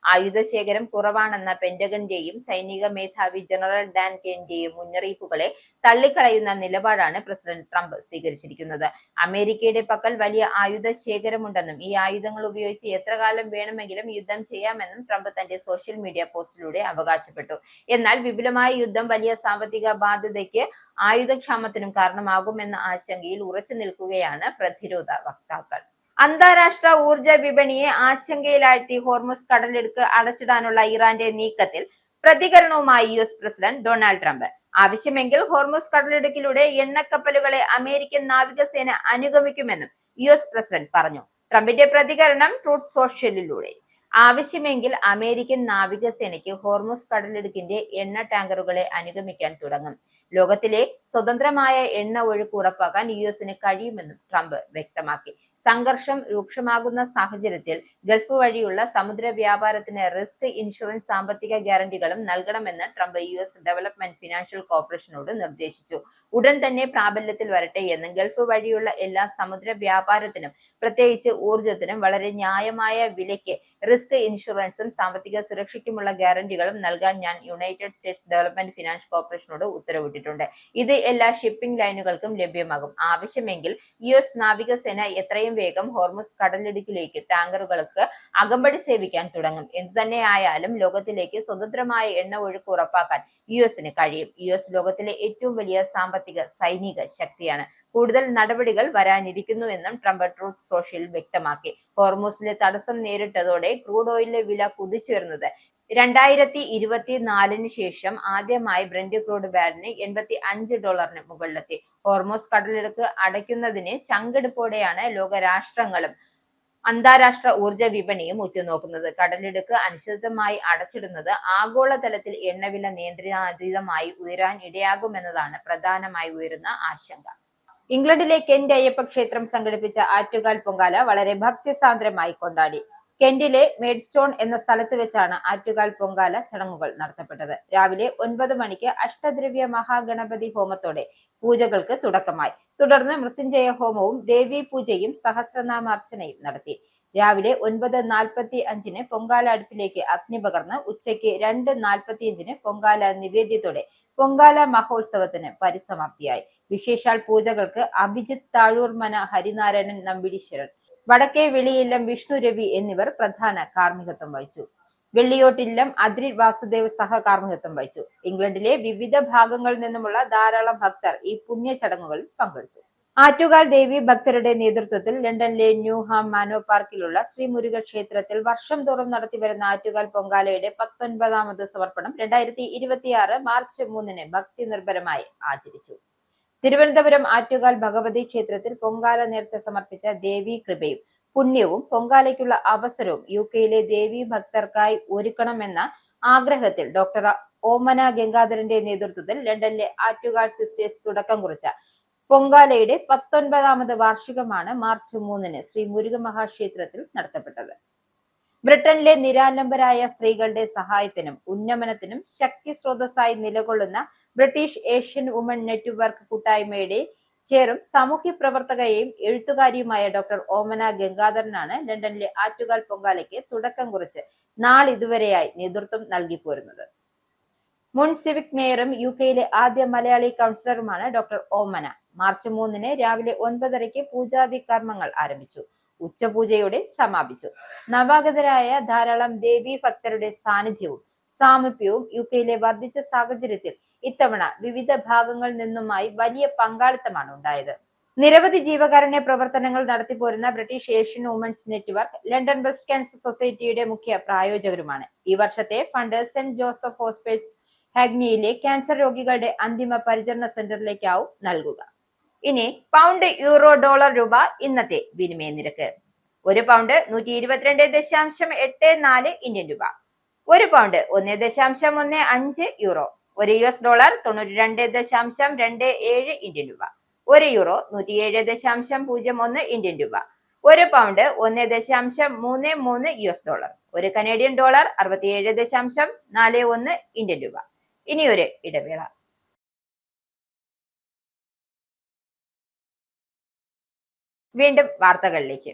ആയുധശേഖരം കുറവാണെന്ന പെന്റഗണിന്റെയും സൈനിക മേധാവി ജനറൽ ഡാൻ കെന്റെയും മുന്നറിയിപ്പുകളെ തള്ളിക്കളയുന്ന നിലപാടാണ് പ്രസിഡന്റ് ട്രംപ് സ്വീകരിച്ചിരിക്കുന്നത്. അമേരിക്കയുടെ പക്കൽ വലിയ ആയുധ ശേഖരമുണ്ടെന്നും ഈ ആയുധങ്ങൾ ഉപയോഗിച്ച് എത്ര കാലം വേണമെങ്കിലും യുദ്ധം ചെയ്യാമെന്നും ട്രംപ് തന്റെ സോഷ്യൽ മീഡിയ പോസ്റ്റിലൂടെ അവകാശപ്പെട്ടു. എന്നാൽ വിപുലമായ യുദ്ധം വലിയ സാമ്പത്തിക ബാധ്യതയ്ക്ക് ആയുധക്ഷാമത്തിനും കാരണമാകുമെന്ന ആശങ്കയിൽ ഉറച്ചു നിൽക്കുകയാണ് പ്രതിരോധ വക്താക്കൾ. അന്താരാഷ്ട്ര ഊർജ വിപണിയെ ആശങ്കയിലാഴ്ത്തി ഹോർമുസ് കടലിടുക്ക് അടച്ചിടാനുള്ള ഇറാന്റെ നീക്കത്തിൽ പ്രതികരണവുമായി യുഎസ് പ്രസിഡന്റ് ഡൊണാൾഡ് ട്രംപ്. ആവശ്യമെങ്കിൽ ഹോർമുസ് കടലിടുക്കിലൂടെ എണ്ണക്കപ്പലുകളെ അമേരിക്കൻ നാവികസേന അനുഗമിക്കുമെന്നും യുഎസ് പ്രസിഡന്റ് പറഞ്ഞു. ട്രംപിന്റെ പ്രതികരണം ട്രൂത്ത് സോഷ്യലിലൂടെ. ആവശ്യമെങ്കിൽ അമേരിക്കൻ നാവികസേനയ്ക്ക് ഹോർമുസ് കടലിടുക്കിന്റെ എണ്ണ ടാങ്കറുകളെ അനുഗമിക്കാൻ തുടങ്ങും. ലോകത്തിലെ സ്വതന്ത്രമായ എണ്ണ ഒഴുക്ക് ഉറപ്പാക്കാൻ യുഎസിന് കഴിയുമെന്നും ട്രംപ് വ്യക്തമാക്കി. സംഘർഷം രൂക്ഷമാകുന്ന സാഹചര്യത്തിൽ ഗൾഫ് വഴിയുള്ള സമുദ്ര വ്യാപാരത്തിന് റിസ്ക് ഇൻഷുറൻസ് സാമ്പത്തിക ഗ്യാരണ്ടികളും നൽകണമെന്ന് ട്രംപ് യുഎസ് ഡെവലപ്മെന്റ് ഫിനാൻഷ്യൽ കോർപ്പറേഷനോട് നിർദ്ദേശിച്ചു. ഉടൻ തന്നെ പ്രാബല്യത്തിൽ വരട്ടെ എന്നും ഗൾഫ് വഴിയുള്ള എല്ലാ സമുദ്ര വ്യാപാരത്തിനും പ്രത്യേകിച്ച് ഊർജത്തിനും വളരെ ന്യായമായ വിലയ്ക്ക് റിസ്ക് ഇൻഷുറൻസും സാമ്പത്തിക സുരക്ഷയ്ക്കുമുള്ള ഗ്യാരണ്ടികളും നൽകാൻ ഞാൻ യുണൈറ്റഡ് സ്റ്റേറ്റ്സ് ഡെവലപ്മെന്റ് ഫിനാൻസ് കോർപ്പറേഷനോട് ഉത്തരവിട്ടിട്ടുണ്ട്. ഇത് എല്ലാ ഷിപ്പിംഗ് ലൈനുകൾക്കും ലഭ്യമാകും. ആവശ്യമെങ്കിൽ US നാവികസേന എത്രയും വേഗം ഹോർമുസ് കടലിടുക്കിലേക്ക് ടാങ്കറുകൾക്ക് അകമ്പടി സേവിക്കാൻ തുടങ്ങും. എന്തുതന്നെയായാലും ലോകത്തിലേക്ക് സ്വതന്ത്രമായ എണ്ണ ഒഴുക്ക് ഉറപ്പാക്കാൻ US കഴിയും. US ലോകത്തിലെ ഏറ്റവും വലിയ സാമ്പത്തിക സൈനിക ശക്തിയാണ്. കൂടുതൽ നടപടികൾ വരാനിരിക്കുന്നുവെന്നും ട്രംപ് ട്രൂത്ത് സോഷ്യൽ വ്യക്തമാക്കി. ഹോർമുസിലെ തടസ്സം നേരിട്ടതോടെ ക്രൂഡ് ഓയിലിന്റെ വില കുതിച്ചുയർന്നത് 2024 ശേഷം ആദ്യമായി ബ്രന്റ് ക്രൂഡ് ബാരലിന് $85 മുകളിലെത്തി. ഹോർമുസ് കടലിടുക്ക് അടയ്ക്കുന്നതിന് ചങ്കെടുപ്പോടെയാണ് ലോകരാഷ്ട്രങ്ങളും അന്താരാഷ്ട്ര ഊർജ വിപണിയും ഉറ്റുനോക്കുന്നത്. കടലിടുക്ക് അനിശ്ചിതമായി അടച്ചിടുന്നത് ആഗോളതലത്തിൽ എണ്ണവില നിയന്ത്രണാതീതമായി ഉയരാൻ ഇടയാകുമെന്നതാണ് പ്രധാനമായി ഉയരുന്ന ആശങ്ക. ഇംഗ്ലണ്ടിലെ കെന്റ് അയ്യപ്പ ക്ഷേത്രം സംഘടിപ്പിച്ച ആറ്റുകാൽ പൊങ്കാല വളരെ ഭക്തിസാന്ദ്രമായി കൊണ്ടാടി. കെന്റിലെ മേഡ്സ്റ്റോൺ എന്ന സ്ഥലത്ത് വെച്ചാണ് ആറ്റുകാൽ പൊങ്കാല ചടങ്ങുകൾ നടത്തപ്പെട്ടത്. രാവിലെ 9 മണിക്ക് അഷ്ടദ്രവ്യ മഹാഗണപതി ഹോമത്തോടെ പൂജകൾക്ക് തുടക്കമായി. തുടർന്ന് മൃത്യുഞ്ജയ ഹോമവും ദേവീ പൂജയും സഹസ്രനാമാർച്ചനയും നടത്തി. രാവിലെ 9:45 പൊങ്കാല അടുപ്പിലേക്ക് അഗ്നി പകർന്ന് ഉച്ചയ്ക്ക് 2:45 പൊങ്കാല നിവേദ്യത്തോടെ പൊങ്കാല മഹോത്സവത്തിന് പരിസമാപ്തിയായി. വിശേഷാൽ പൂജകൾക്ക് അഭിജിത്ത് താഴൂർമന, ഹരിനാരായണൻ നമ്പീശിരൻ, വടക്കേ വെളിയില്ലം വിഷ്ണു രവി എന്നിവർ പ്രധാന കാർമ്മികത്വം വഹിച്ചു. വെള്ളിയോട്ടില്ലം അദ്രി വാസുദേവ് സഹകാർമ്മികത്വം വഹിച്ചു. ഇംഗ്ലണ്ടിലെ വിവിധ ഭാഗങ്ങളിൽ നിന്നുമുള്ള ധാരാളം ഭക്തർ ഈ പുണ്യ ചടങ്ങുകളിൽ പങ്കെടുത്തു. ആറ്റുകാൽ ദേവി ഭക്തരുടെ നേതൃത്വത്തിൽ ലണ്ടനിലെ ന്യൂഹാം മാനോ പാർക്കിലുള്ള ശ്രീമുരുക ക്ഷേത്രത്തിൽ വർഷം തോറും നടത്തിവരുന്ന ആറ്റുകാൽ പൊങ്കാലയുടെ 19ാമത് സമർപ്പണം 2026 മാർച്ച് 3 ഭക്തി നിർഭരമായി ആചരിച്ചു. തിരുവനന്തപുരം ആറ്റുകാൽ ഭഗവതി ക്ഷേത്രത്തിൽ പൊങ്കാല നേർച്ച സമർപ്പിച്ച ദേവീ കൃപയും പുണ്യവും പൊങ്കാലയ്ക്കുള്ള അവസരവും UK ദേവീ ഭക്തർക്കായി ഒരുക്കണമെന്ന ആഗ്രഹത്തിൽ ഡോക്ടർ ഓമന ഗംഗാധരന്റെ നേതൃത്വത്തിൽ ലണ്ടനിലെ ആറ്റുകാൽ സിസ്റ്റേഴ്സ് തുടക്കം കുറിച്ച പൊങ്കാലയുടെ 19ാമത് വാർഷികമാണ് മാർച്ച് 3 ശ്രീ മുരുക മഹാക്ഷേത്രത്തിൽ നടത്തപ്പെട്ടത്. ബ്രിട്ടനിലെ നിരാലംബരായ സ്ത്രീകളുടെ സഹായത്തിനും ഉന്നമനത്തിനും ശക്തി സ്രോതസ്സായി നിലകൊള്ളുന്ന ബ്രിട്ടീഷ് ഏഷ്യൻ വുമൺ നെറ്റ്വർക്ക് കൂട്ടായ്മയുടെ ചേറും സാമൂഹ്യ പ്രവർത്തകയും എഴുത്തുകാരിയുമായ ഡോക്ടർ ഓമന ഗംഗാധരനാണ് ലണ്ടനിലെ ആറ്റുകാൽ പൊങ്കാലയ്ക്ക് തുടക്കം കുറിച്ച് നാളിതുവരെയായി നേതൃത്വം നൽകിപ്പോരുന്നത്. മുൻ സിവിക് മേയറും UK ആദ്യ മലയാളി കൗൺസിലറുമാണ് ഡോക്ടർ ഓമന. മാർച്ച് 3 രാവിലെ 9:30 പൂജാതി കർമ്മങ്ങൾ ആരംഭിച്ചു. ഉച്ചപൂജയോടെ സമാപിച്ചു. നവാഗതരായ ധാരാളം ദേവീ ഭക്തരുടെ സാന്നിധ്യവും സാമീപ്യവും UK വർദ്ധിച്ച സാഹചര്യത്തിൽ ഇത്തവണ വിവിധ ഭാഗങ്ങളിൽ നിന്നുമായി വലിയ പങ്കാളിത്തമാണ് ഉണ്ടായത്. നിരവധി ജീവകാരുണ്യ പ്രവർത്തനങ്ങൾ നടത്തിപ്പോരുന്ന British Asian women's network London breast cancer സൊസൈറ്റിയുടെ മുഖ്യ പ്രായോജകരുമാണ്. ഈ വർഷത്തെ ഫണ്ട് സെന്റ് ജോസഫ് ഹോസ്പിറ്റൽസ് ഹാഗ്നിയിലെ ക്യാൻസർ രോഗികളുടെ അന്തിമ പരിചരണ സെന്ററിലേക്കാവും നൽകുക. ഇനി പൗണ്ട്, യൂറോ, ഡോളർ, രൂപ ഇന്നത്തെ വിനിമയ നിരക്ക്. ഒരു പൗണ്ട് 122.84 ഇന്ത്യൻ രൂപ. ഒരു പൗണ്ട് 1.15 യൂറോ. ഒരു US ഡോളർ 92.27 ഇന്ത്യൻ രൂപ. ഒരു യൂറോ 107.01 ഇന്ത്യൻ രൂപ. ഒരു പൗണ്ട് 1.33 US ഡോളർ. ഒരു കനേഡിയൻ ഡോളർ 67.41 ഇന്ത്യൻ രൂപ. ഇനിയൊരു ഇടവേള. വീണ്ടും വാർത്തകളിലേക്ക്.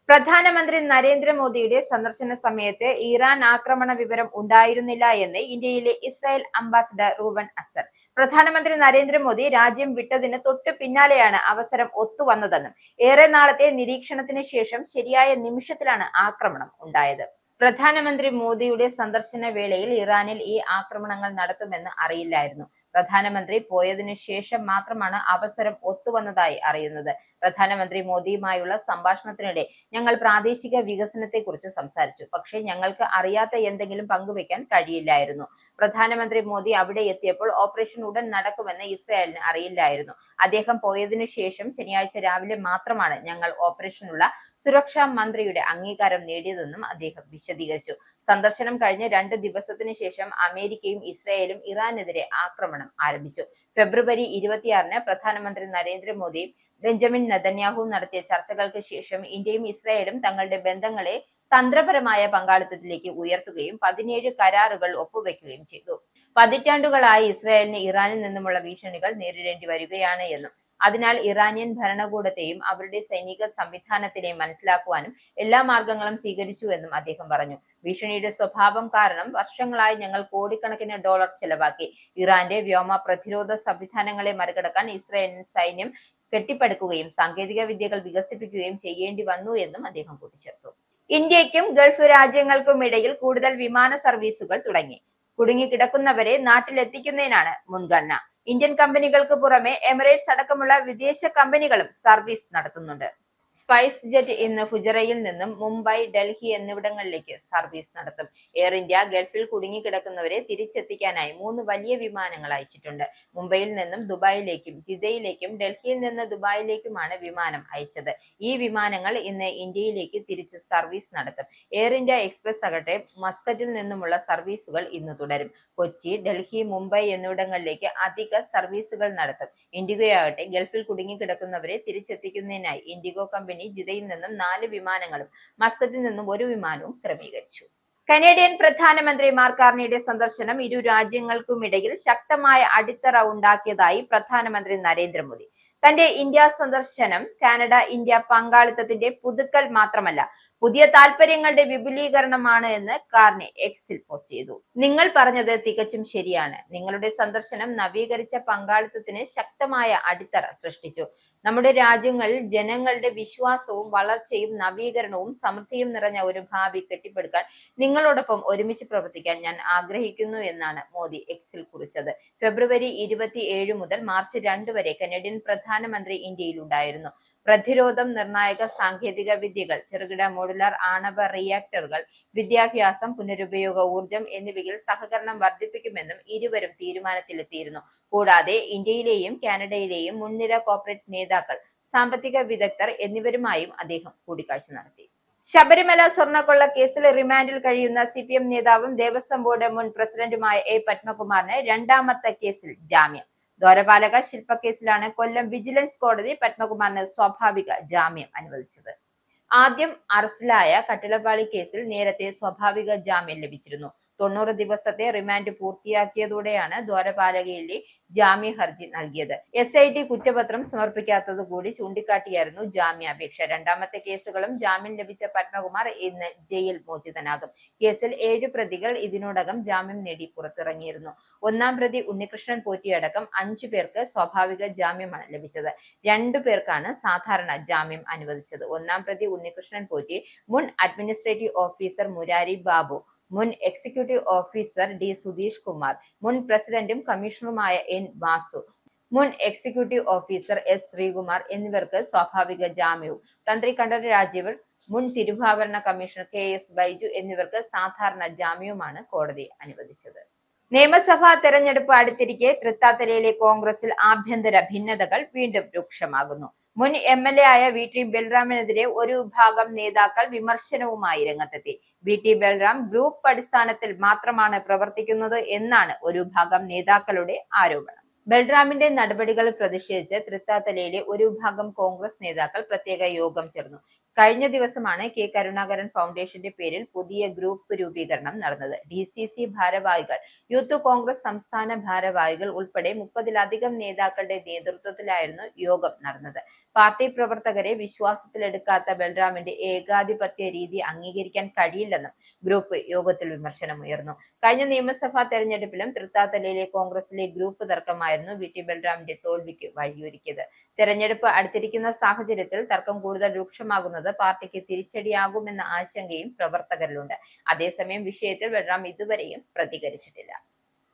പ്രധാനമന്ത്രി നരേന്ദ്രമോദിയുടെ സന്ദർശന സമയത്ത് ഇറാൻ ആക്രമണ വിവരം ഉണ്ടായിരുന്നില്ല എന്ന് ഇന്ത്യയിലെ ഇസ്രായേൽ അംബാസിഡർ റൂബൻ അസർ. പ്രധാനമന്ത്രി നരേന്ദ്രമോദി രാജ്യം വിട്ടതിന് തൊട്ടു പിന്നാലെയാണ് അവസരം ഒത്തുവന്നതെന്നും ഏറെ നാളത്തെ നിരീക്ഷണത്തിന് ശേഷം ശരിയായ നിമിഷത്തിലാണ് ആക്രമണം ഉണ്ടായത്. പ്രധാനമന്ത്രി മോദിയുടെ സന്ദർശന വേളയിൽ ഇറാനിൽ ഈ ആക്രമണങ്ങൾ നടത്തുമെന്ന് അറിയില്ലായിരുന്നു. പ്രധാനമന്ത്രി പോയതിനു ശേഷം മാത്രമാണ് അവസരം ഒത്തുവന്നതായി അറിയുന്നത്. പ്രധാനമന്ത്രി മോദിയുമായുള്ള സംഭാഷണത്തിനിടെ ഞങ്ങൾ പ്രാദേശിക വികസനത്തെക്കുറിച്ച് സംസാരിച്ചു. പക്ഷേ ഞങ്ങൾക്ക് അറിയാത്ത എന്തെങ്കിലും പങ്കുവെക്കാൻ കഴിയില്ലായിരുന്നു. പ്രധാനമന്ത്രി മോദി അവിടെ എത്തിയപ്പോൾ ഓപ്പറേഷൻ ഉടൻ നടക്കുമെന്ന് ഇസ്രായേലിന് അറിയില്ലായിരുന്നു. അദ്ദേഹം പോയതിനു ശേഷം ശനിയാഴ്ച രാവിലെ മാത്രമാണ് ഞങ്ങൾ ഓപ്പറേഷനുള്ള സുരക്ഷാ മന്ത്രിയുടെ അംഗീകാരം നേടിയതെന്നും അദ്ദേഹം വിശദീകരിച്ചു. സന്ദർശനം കഴിഞ്ഞ് 2 ദിവസത്തിന് ശേഷം അമേരിക്കയും ഇസ്രായേലും ഇറാനെതിരെ ആക്രമണം ആരംഭിച്ചു. ഫെബ്രുവരി 26 പ്രധാനമന്ത്രി നരേന്ദ്രമോദിയും ബെഞ്ചമിൻ നെതന്യാഹുവും നടത്തിയ ചർച്ചകൾക്ക് ശേഷം ഇന്ത്യയും ഇസ്രായേലും തങ്ങളുടെ ബന്ധങ്ങളെ തന്ത്രപരമായ പങ്കാളിത്തത്തിലേക്ക് ഉയർത്തുകയും 17 കരാറുകൾ ഒപ്പുവെക്കുകയും ചെയ്തു. പതിറ്റാണ്ടുകളായി ഇസ്രായേലിന് ഇറാനിൽ നിന്നുമുള്ള ഭീഷണികൾ നേരിടേണ്ടി വരികയാണ് എന്നും അതിനാൽ ഇറാനിയൻ ഭരണകൂടത്തെയും അവരുടെ സൈനിക സംവിധാനത്തിനെയും മനസ്സിലാക്കുവാനും എല്ലാ മാർഗങ്ങളും സ്വീകരിച്ചുവെന്നും അദ്ദേഹം പറഞ്ഞു. ഭീഷണിയുടെ സ്വഭാവം കാരണം വർഷങ്ങളായി ഞങ്ങൾ കോടിക്കണക്കിന് ഡോളർ ചെലവാക്കി. ഇറാന്റെ വ്യോമ പ്രതിരോധ സംവിധാനങ്ങളെ മറികടക്കാൻ ഇസ്രായേൽ സൈന്യം കെട്ടിപ്പടുക്കുകയും സാങ്കേതിക വിദ്യകൾ വികസിപ്പിക്കുകയും ചെയ്യേണ്ടി വന്നു എന്നും അദ്ദേഹം കൂട്ടിച്ചേർത്തു. ഇന്ത്യക്കും ഗൾഫ് രാജ്യങ്ങൾക്കും ഇടയിൽ കൂടുതൽ വിമാന സർവീസുകൾ തുടങ്ങി. കുടുങ്ങിക്കിടക്കുന്നവരെ നാട്ടിലെത്തിക്കുന്നതിനാണ് മുൻഗണന. ഇന്ത്യൻ കമ്പനികൾക്ക് പുറമെ എമിറേറ്റ്സ് അടക്കമുള്ള വിദേശ കമ്പനികളും സർവീസ് നടത്തുന്നുണ്ട്. സ്പൈസ് ജെറ്റ് ഇന്ന് ഫുജറയിൽ നിന്നും മുംബൈ, ഡൽഹി എന്നിവിടങ്ങളിലേക്ക് സർവീസ് നടത്തും. എയർ ഇന്ത്യ ഗൾഫിൽ കുടുങ്ങിക്കിടക്കുന്നവരെ തിരിച്ചെത്തിക്കാനായി 3 വലിയ വിമാനങ്ങൾ അയച്ചിട്ടുണ്ട്. മുംബൈയിൽ നിന്നും ദുബായിലേക്കും ജിദ്ദയിലേക്കും ഡൽഹിയിൽ നിന്ന് ദുബായിലേക്കുമാണ് വിമാനം അയച്ചത്. ഈ വിമാനങ്ങൾ ഇന്ന് ഇന്ത്യയിലേക്ക് തിരിച്ച് സർവീസ് നടത്തും. എയർ ഇന്ത്യ എക്സ്പ്രസ് ആകട്ടെ മസ്കറ്റിൽ നിന്നുമുള്ള സർവീസുകൾ ഇന്ന് തുടരും. കൊച്ചി, ഡൽഹി, മുംബൈ എന്നിവിടങ്ങളിലേക്ക് അധിക സർവീസുകൾ നടത്തും. ഇൻഡിഗോയാകട്ടെ ഗൾഫിൽ കുടുങ്ങിക്കിടക്കുന്നവരെ തിരിച്ചെത്തിക്കുന്നതിനായി ഇൻഡിഗോ കമ്പനി ജിദ്ദയിൽ നിന്നും 4 വിമാനങ്ങളും മസ്കത്തിൽ നിന്നും 1 വിമാനവും ക്രമീകരിച്ചു. കനേഡിയൻ പ്രധാനമന്ത്രി മാർക്ക് കാർണിയുടെ സന്ദർശനം ഇരു രാജ്യങ്ങൾക്കുമിടയിൽ ശക്തമായ അടിത്തറ ഉണ്ടാക്കിയതായി പ്രധാനമന്ത്രി നരേന്ദ്രമോദി. തന്റെ ഇന്ത്യ സന്ദർശനം കാനഡ ഇന്ത്യ പങ്കാളിത്തത്തിന്റെ പുതുക്കൽ മാത്രമല്ല, പുതിയ താൽപര്യങ്ങളുടെ വിപുലീകരണമാണ് എന്ന് കാർണി എക്സിൽ പോസ്റ്റ് ചെയ്തു. നിങ്ങൾ പറഞ്ഞത് തികച്ചും ശരിയാണ്. നിങ്ങളുടെ സന്ദർശനം നവീകരിച്ച പങ്കാളിത്തത്തിന് ശക്തമായ അടിത്തറ സൃഷ്ടിച്ചു. നമ്മുടെ രാജ്യങ്ങളിൽ ജനങ്ങളുടെ വിശ്വാസവും വളർച്ചയും നവീകരണവും സമൃദ്ധിയും നിറഞ്ഞ ഒരു ഭാവി കെട്ടിപ്പടുക്കാൻ നിങ്ങളോടൊപ്പം ഒരുമിച്ച് പ്രവർത്തിക്കാൻ ഞാൻ ആഗ്രഹിക്കുന്നു എന്നാണ് മോദി എക്സിൽ കുറിച്ചത്. ഫെബ്രുവരി 27 മുതൽ മാർച്ച് 2 വരെ കനേഡിയൻ പ്രധാനമന്ത്രി ഇന്ത്യയിലുണ്ടായിരുന്നു. പ്രതിരോധം, നിർണായക സാങ്കേതിക വിദ്യകൾ, ചെറുകിട മോഡുലാർ ആണവ റിയാക്ടറുകൾ, വിദ്യാഭ്യാസം, പുനരുപയോഗ ഊർജം എന്നിവയിൽ സഹകരണം വർദ്ധിപ്പിക്കുമെന്നും ഇരുവരും തീരുമാനത്തിലെത്തിയിരുന്നു. കൂടാതെ ഇന്ത്യയിലെയും കാനഡയിലെയും മുൻനിര കോർപ്പറേറ്റ് നേതാക്കൾ, സാമ്പത്തിക വിദഗ്ധർ എന്നിവരുമായും അദ്ദേഹം കൂടിക്കാഴ്ച നടത്തി. ശബരിമല സ്വർണ്ണക്കൊള്ള കേസിൽ റിമാൻഡിൽ കഴിയുന്ന CPM നേതാവും ദേവസ്വം ബോർഡ് മുൻ പ്രസിഡന്റുമായ A. പത്മകുമാറിന് 2ാമത്തെ കേസിൽ ജാമ്യം. ദ്വാരപാലക ശില്പക്കേസിലാണ് കൊല്ലം വിജിലൻസ് കോടതി പത്മകുമാറിന് സ്വാഭാവിക ജാമ്യം അനുവദിച്ചത്. ആദ്യം അറസ്റ്റിലായ കട്ടിളപ്പാളി കേസിൽ നേരത്തെ സ്വാഭാവിക ജാമ്യം ലഭിച്ചിരുന്നു. 90 ദിവസത്തെ റിമാൻഡ് പൂർത്തിയാക്കിയതോടെയാണ് ദ്വാരപാലകയിലെ ജാമ്യ ഹർജി നൽകിയത്. SIT കുറ്റപത്രം സമർപ്പിക്കാത്തത് കൂടി ചൂണ്ടിക്കാട്ടിയായിരുന്നു ജാമ്യാപേക്ഷ. 2ാമത്തെ കേസുകളും ജാമ്യം ലഭിച്ച പത്മകുമാർ ഇന്ന് ജയിൽ മോചിതനാകും. കേസിൽ 7 പ്രതികൾ ഇതിനോടകം ജാമ്യം നേടി പുറത്തിറങ്ങിയിരുന്നു. 1ാം പ്രതി ഉണ്ണികൃഷ്ണൻ പോറ്റിയടക്കം 5 പേർക്ക് സ്വാഭാവിക ജാമ്യമാണ് ലഭിച്ചത്. 2 പേർക്കാണ് സാധാരണ ജാമ്യം അനുവദിച്ചത്. 1ാം പ്രതി ഉണ്ണികൃഷ്ണൻ പോറ്റി, മുൻ അഡ്മിനിസ്ട്രേറ്റീവ് ഓഫീസർ മുരാരി ബാബു, മുൻ executive officer D. Sudheesh Kumar, മുൻ പ്രസിഡന്റും കമ്മീഷണറുമായ N. വാസു, മുൻ എക്സിക്യൂട്ടീവ് ഓഫീസർ S. ശ്രീകുമാർ എന്നിവർക്ക് സ്വാഭാവിക ജാമ്യവും തന്ത്രി കണ്ഠരര് രാജീവർ, മുൻ തിരുവാഭരണ കമ്മീഷണർ K.S. ബൈജു എന്നിവർക്ക് സാധാരണ ജാമ്യവുമാണ് കോടതി അനുവദിച്ചത്. നിയമസഭാ തെരഞ്ഞെടുപ്പ് അടുത്തിരിക്കെ തൃത്താത്തലയിലെ കോൺഗ്രസിൽ ആഭ്യന്തര ഭിന്നതകൾ വീണ്ടും രൂക്ഷമാകുന്നു. മുൻ MLA ആയ VT ബൽറാമിനെതിരെ ഒരു വിഭാഗം നേതാക്കൾ വിമർശനവുമായി രംഗത്തെത്തി. VT ബൽറാം ഗ്രൂപ്പ് അടിസ്ഥാനത്തിൽ മാത്രമാണ് പ്രവർത്തിക്കുന്നത് എന്നാണ് ഒരു വിഭാഗം നേതാക്കളുടെ ആരോപണം. ബൽറാമിന്റെ നടപടികളിൽ പ്രതിഷേധിച്ച് തൃത്താത്തലയിലെ ഒരു വിഭാഗം കോൺഗ്രസ് നേതാക്കൾ പ്രത്യേക യോഗം ചേർന്നു. കഴിഞ്ഞ ദിവസമാണ് K. കരുണാകരൻ ഫൗണ്ടേഷന്റെ പേരിൽ പുതിയ ഗ്രൂപ്പ് രൂപീകരണം നടന്നത്. DCC ഭാരവാഹികൾ, യൂത്ത് കോൺഗ്രസ് സംസ്ഥാന ഭാരവാഹികൾ ഉൾപ്പെടെ 30-ലധികം നേതാക്കളുടെ നേതൃത്വത്തിലായിരുന്നു യോഗം നടന്നത്. പാർട്ടി പ്രവർത്തകരെ വിശ്വാസത്തിലെടുക്കാത്ത ബൽറാമിന്റെ ഏകാധിപത്യ രീതി അംഗീകരിക്കാൻ കഴിയില്ലെന്നും ഗ്രൂപ്പ് യോഗത്തിൽ വിമർശനമുയർന്നു. കഴിഞ്ഞ നിയമസഭാ തെരഞ്ഞെടുപ്പിലും തൃത്താത്തലയിലെ കോൺഗ്രസിലെ ഗ്രൂപ്പ് തർക്കമായിരുന്നു VT ബൽറാമിന്റെ തോൽവിക്ക് വഴിയൊരുക്കിയത്. തെരഞ്ഞെടുപ്പ് അടുത്തിരിക്കുന്ന സാഹചര്യത്തിൽ തർക്കം കൂടുതൽ രൂക്ഷമാകുന്നത് പാർട്ടിക്ക് തിരിച്ചടിയാകുമെന്ന ആശങ്കയും പ്രവർത്തകരിലുണ്ട്. അതേസമയം വിഷയത്തിൽ ബൽറാം ഇതുവരെയും പ്രതികരിച്ചിട്ടില്ല.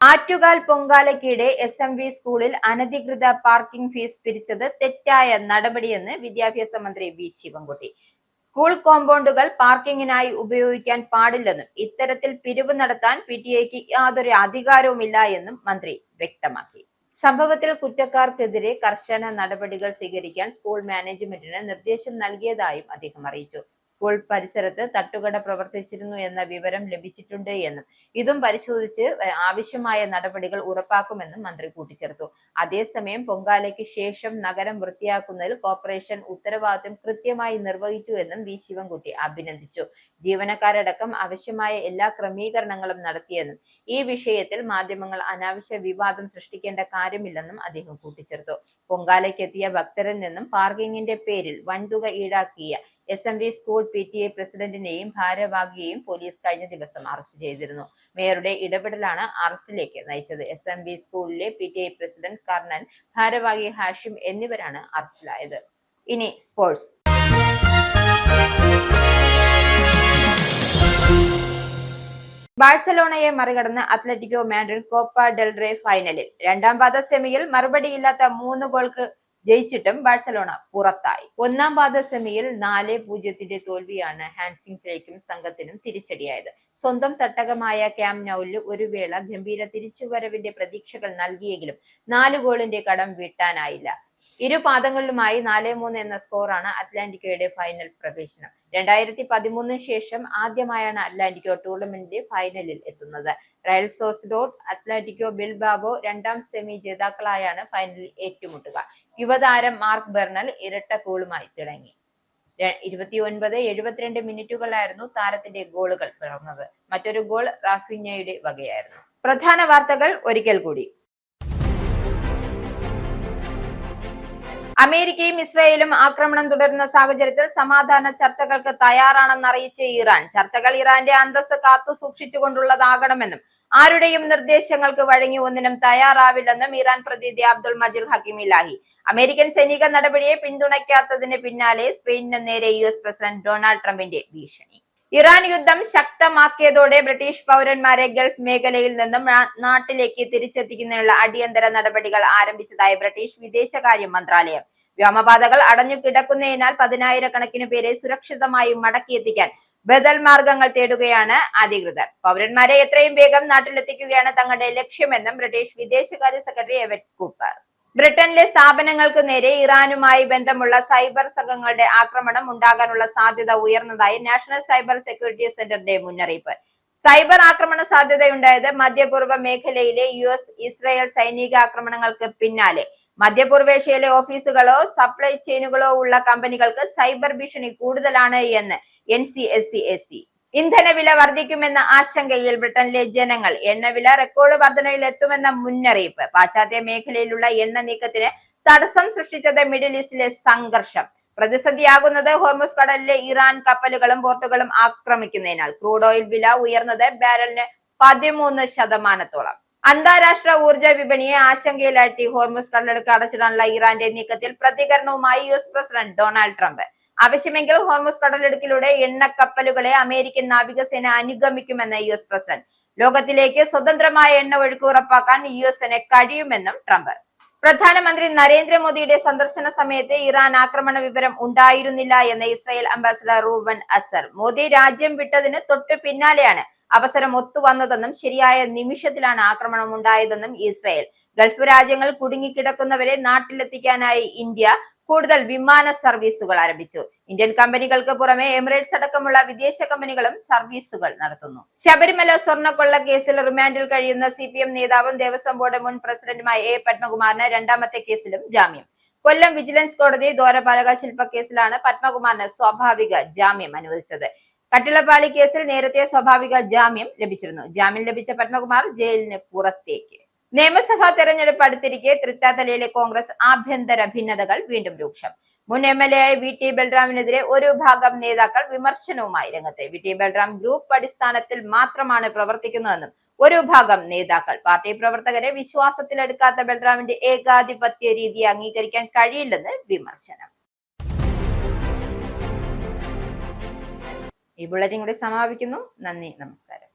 ആറ്റുകാൽ പൊങ്കാലയ്ക്കിടെ SMV സ്കൂളിൽ അനധികൃത പാർക്കിംഗ് ഫീസ് പിരിച്ചത് തെറ്റായ നടപടിയെന്ന് വിദ്യാഭ്യാസ മന്ത്രി V. ശിവൻകുട്ടി. സ്കൂൾ കോമ്പൗണ്ടുകൾ പാർക്കിങ്ങിനായി ഉപയോഗിക്കാൻ പാടില്ലെന്നും ഇത്തരത്തിൽ പിരിവ് നടത്താൻ PTAക്ക് യാതൊരു അധികാരവുമില്ല എന്നും മന്ത്രി വ്യക്തമാക്കി. സംഭവത്തിൽ കുറ്റക്കാർക്കെതിരെ കർശന നടപടികൾ സ്വീകരിക്കാൻ സ്കൂൾ മാനേജ്മെന്റിന് നിർദ്ദേശം നൽകിയതായും അദ്ദേഹം അറിയിച്ചു. സ്കൂൾ പരിസരത്ത് തട്ടുകട പ്രവർത്തിച്ചിരുന്നു എന്ന വിവരം ലഭിച്ചിട്ടുണ്ട് എന്നും ഇതും പരിശോധിച്ച് ആവശ്യമായ നടപടികൾ ഉറപ്പാക്കുമെന്നും മന്ത്രി കൂട്ടിച്ചേർത്തു. അതേസമയം പൊങ്കാലയ്ക്ക് ശേഷം നഗരം വൃത്തിയാക്കുന്നതിൽ കോർപ്പറേഷൻ ഉത്തരവാദിത്വം കൃത്യമായി നിർവഹിച്ചുവെന്നും വി ശിവൻകുട്ടി അഭിനന്ദിച്ചു. ജീവനക്കാരടക്കം ആവശ്യമായ എല്ലാ ക്രമീകരണങ്ങളും നടത്തിയെന്നും ഈ വിഷയത്തിൽ മാധ്യമങ്ങൾ അനാവശ്യ വിവാദം സൃഷ്ടിക്കേണ്ട കാര്യമില്ലെന്നും അദ്ദേഹം കൂട്ടിച്ചേർത്തു. പൊങ്കാലയ്ക്കെത്തിയ ഭക്തരിൽ നിന്നും പാർക്കിങ്ങിന്റെ പേരിൽ വൻതുക ഈടാക്കിയ SMV സ്കൂൾ PTA പ്രസിഡന്റിനെയും ഭാരവാഹിയെയും പോലീസ് കഴിഞ്ഞ ദിവസം അറസ്റ്റ് ചെയ്തിരുന്നു. മേയറുടെ ഇടപെടലാണ് അറസ്റ്റിലേക്ക് നയിച്ചത്. SMV സ്കൂളിലെ PTA പ്രസിഡന്റ് കർണൻ, ഭാരവാഹി ഹാഷിം എന്നിവരാണ് അറസ്റ്റിലായത്. ഇനി സ്പോർട്സ്. ബാഴ്സലോണയെ മറികടന്ന് Atletico Madrid Copa del Rey ഫൈനലിൽ. രണ്ടാം പാദ സെമിയിൽ മറുപടിയില്ലാത്ത 3 ഗോൾക്ക് ജയിച്ചിട്ടും ബാഴ്സലോണ പുറത്തായി. ഒന്നാം പാദ സെമിയിൽ 4-0 തോൽവിയാണ് ഹാൻസി ഫ്ലിക്കും സംഘത്തിനും തിരിച്ചടിയായത്. സ്വന്തം തട്ടകമായ ക്യാമ്പ് നൗവിൽ ഒരു വേള ഗംഭീര തിരിച്ചുവരവിന്റെ പ്രതീക്ഷകൾ നൽകിയെങ്കിലും 4 ഗോളിന്റെ കടം വീട്ടാനായില്ല. ഇരു പാദങ്ങളിലുമായി 4-3 എന്ന സ്കോറാണ് അറ്റ്ലാന്റിക്കോയുടെ ഫൈനൽ പ്രവേശനം. 2013 ശേഷം ആദ്യമായാണ് അറ്റ്ലാന്റിക്കോ ടൂർണമെന്റിന്റെ ഫൈനലിൽ എത്തുന്നത്. റയൽ സോസിഡോഡ്, അത്ലറ്റിക്കോ ബിൽബാവോ രണ്ടാം സെമി ജേതാക്കളായാണ് ഫൈനലിൽ ഏറ്റുമുട്ടുക. യുവതാരം മാർക്ക് ബെർണൽ ഇരട്ട ഗോളുമായി തിളങ്ങി. 29-72 മിനിറ്റുകളായിരുന്നു താരത്തിന്റെ ഗോളുകൾ പിറന്നത്. മറ്റൊരു ഗോൾ റാഫിഞ്ഞയുടെ വകയായിരുന്നു. പ്രധാന വാർത്തകൾ ഒരിക്കൽ കൂടി. അമേരിക്കയും ഇസ്രായേലും ആക്രമണം തുടരുന്ന സാഹചര്യത്തിൽ സമാധാന ചർച്ചകൾക്ക് തയ്യാറാണെന്ന് അറിയിച്ച ഇറാൻ, ചർച്ചകൾ ഇറാന്റെ അന്തസ്സ് കാത്തു സൂക്ഷിച്ചുകൊണ്ടുള്ളതാകണമെന്നും ആരുടെയും നിർദ്ദേശങ്ങൾക്ക് വഴങ്ങി ഒന്നിനും തയ്യാറാവില്ലെന്നും ഇറാൻ പ്രതിനിധി അബ്ദുൾ മജീദ് ഹക്കിമിലാഹി. അമേരിക്കൻ സൈനിക നടപടിയെ പിന്തുണയ്ക്കാത്തതിന് പിന്നാലെ സ്പെയിനിന് നേരെ US പ്രസിഡന്റ് ഡൊണാൾഡ് ട്രംപിന്റെ ഭീഷണി. ഇറാൻ യുദ്ധം ശക്തമാക്കിയതോടെ ബ്രിട്ടീഷ് പൗരന്മാരെ ഗൾഫ് മേഖലയിൽ നിന്നും നാട്ടിലേക്ക് തിരിച്ചെത്തിക്കുന്നതിനുള്ള അടിയന്തര നടപടികൾ ആരംഭിച്ചതായി ബ്രിട്ടീഷ് വിദേശകാര്യ മന്ത്രാലയം. വ്യോമപാതകൾ അടഞ്ഞു കിടക്കുന്നതിനാൽ 10,000-കണക്കിന് പേരെ സുരക്ഷിതമായി മടക്കിയെത്തിക്കാൻ ബദൽ മാർഗങ്ങൾ തേടുകയാണ് അധികൃതർ. പൗരന്മാരെ എത്രയും വേഗം നാട്ടിലെത്തിക്കുകയാണ് തങ്ങളുടെ ലക്ഷ്യമെന്നും ബ്രിട്ടീഷ് വിദേശകാര്യ സെക്രട്ടറി എവറ്റ് കൂപ്പർ. ബ്രിട്ടനിലെ സ്ഥാപനങ്ങൾക്ക് നേരെ ഇറാനുമായി ബന്ധമുള്ള സൈബർ സംഘങ്ങളുടെ ആക്രമണം ഉണ്ടാകാനുള്ള സാധ്യത ഉയർന്നതായി നാഷണൽ സൈബർ സെക്യൂരിറ്റി സെന്ററിന്റെ മുന്നറിയിപ്പ്. സൈബർ ആക്രമണ സാധ്യതയുണ്ടായത് മധ്യപൂർവ്വ മേഖലയിലെ US ഇസ്രായേൽ സൈനിക ആക്രമണങ്ങൾക്ക് പിന്നാലെ. മധ്യപൂർവേഷ്യയിലെ ഓഫീസുകളോ സപ്ലൈ ചെയിനുകളോ ഉള്ള കമ്പനികൾക്ക് സൈബർ ഭീഷണി കൂടുതലാണ് എന്ന് NCSC. ഇന്ധനവില വർദ്ധിക്കുമെന്ന ആശങ്കയിൽ ബ്രിട്ടനിലെ ജനങ്ങൾ. എണ്ണവില റെക്കോർഡ് വർധനയിൽ എത്തുമെന്ന മുന്നറിയിപ്പ്. പാശ്ചാത്യ മേഖലയിലുള്ള എണ്ണ നീക്കത്തിന് തടസ്സം സൃഷ്ടിച്ചത് മിഡിൽ ഈസ്റ്റിലെ സംഘർഷം. പ്രതിസന്ധിയാകുന്നത് ഹോർമുസ് കടലിലെ ഇറാൻ കപ്പലുകളും പോർട്ടുകളും ആക്രമിക്കുന്നതിനാൽ. ക്രൂഡ് ഓയിൽ വില ഉയർന്നത് ബാരലിന് 13%. അന്താരാഷ്ട്ര ഊർജ്ജ വിപണിയെ ആശങ്കയിലാഴ്ത്തി ഹോർമുസ് കടലിടുക്ക് അടച്ചിടാനുള്ള ഇറാന്റെ നീക്കത്തിൽ പ്രതികരണവുമായി US പ്രസിഡന്റ് ഡൊണാൾഡ് ട്രംപ്. ആവശ്യമെങ്കിൽ ഹോർമുസ് കടലിടുക്കിലൂടെ എണ്ണക്കപ്പലുകളെ അമേരിക്കൻ നാവികസേന അനുഗമിക്കുമെന്ന് US പ്രസിഡന്റ്. ലോകത്തിലേക്ക് സ്വതന്ത്രമായ എണ്ണ ഒഴുക്ക് ഉറപ്പാക്കാൻ US-ന് കഴിയുമെന്നും ട്രംപ്. പ്രധാനമന്ത്രി നരേന്ദ്രമോദിയുടെ സന്ദർശന സമയത്ത് ഇറാൻ ആക്രമണ വിവരം ഉണ്ടായിരുന്നില്ല എന്ന് ഇസ്രായേൽ അംബാസഡർ റൂബൻ അസർ. മോദി രാജ്യം വിട്ടതിന് തൊട്ടു പിന്നാലെയാണ് അവസരം ഒത്തുവന്നതെന്നും ശരിയായ നിമിഷത്തിലാണ് ആക്രമണം ഉണ്ടായതെന്നും ഇസ്രായേൽ. ഗൾഫ് രാജ്യങ്ങൾ കുടുങ്ങിക്കിടക്കുന്നവരെ നാട്ടിലെത്തിക്കാനായി ഇന്ത്യ കൂടുതൽ വിമാന സർവീസുകൾ ആരംഭിച്ചു. ഇന്ത്യൻ കമ്പനികൾക്ക് പുറമെ എമിറേറ്റ്സ് അടക്കമുള്ള വിദേശ കമ്പനികളും സർവീസുകൾ നടത്തുന്നു. ശബരിമല സ്വർണ്ണക്കൊള്ള കേസിൽ റിമാൻഡിൽ കഴിയുന്ന CPM നേതാവും ദേവസ്വം ബോർഡ് മുൻ പ്രസിഡന്റുമായ A. പത്മകുമാറിന് രണ്ടാമത്തെ കേസിലും ജാമ്യം. കൊല്ലം വിജിലൻസ് കോടതി ദ്വാരപാലക ശില്പക്കേസിലാണ് പത്മകുമാറിന് സ്വാഭാവിക ജാമ്യം അനുവദിച്ചത്. കട്ടിളപ്പാളി കേസിൽ നേരത്തെ സ്വാഭാവിക ജാമ്യം ലഭിച്ചിരുന്നു. ജാമ്യം ലഭിച്ച പത്മകുമാർ ജയിലിന് പുറത്തേക്ക്. നിയമസഭാ തെരഞ്ഞെടുപ്പ് അടുത്തിരിക്കെ തൃത്താത്തലയിലെ കോൺഗ്രസ് ആഭ്യന്തര ഭിന്നതകൾ വീണ്ടും രൂക്ഷം. മുൻ MLA ആയ VT ബൽറാമിനെതിരെ ഒരു ഭാഗം നേതാക്കൾ വിമർശനവുമായി രംഗത്ത്. VT ബൽറാം ഗ്രൂപ്പ് അടിസ്ഥാനത്തിൽ മാത്രമാണ് പ്രവർത്തിക്കുന്നതെന്നും ഒരു ഭാഗം നേതാക്കൾ. പാർട്ടി പ്രവർത്തകരെ വിശ്വാസത്തിലെടുക്കാത്ത ബൽറാമിന്റെ ഏകാധിപത്യ രീതി അംഗീകരിക്കാൻ കഴിയില്ലെന്ന് വിമർശനം. ഈ ബുള്ളറ്റിൻ കൂടി സമാപിക്കുന്നു. നന്ദി, നമസ്കാരം.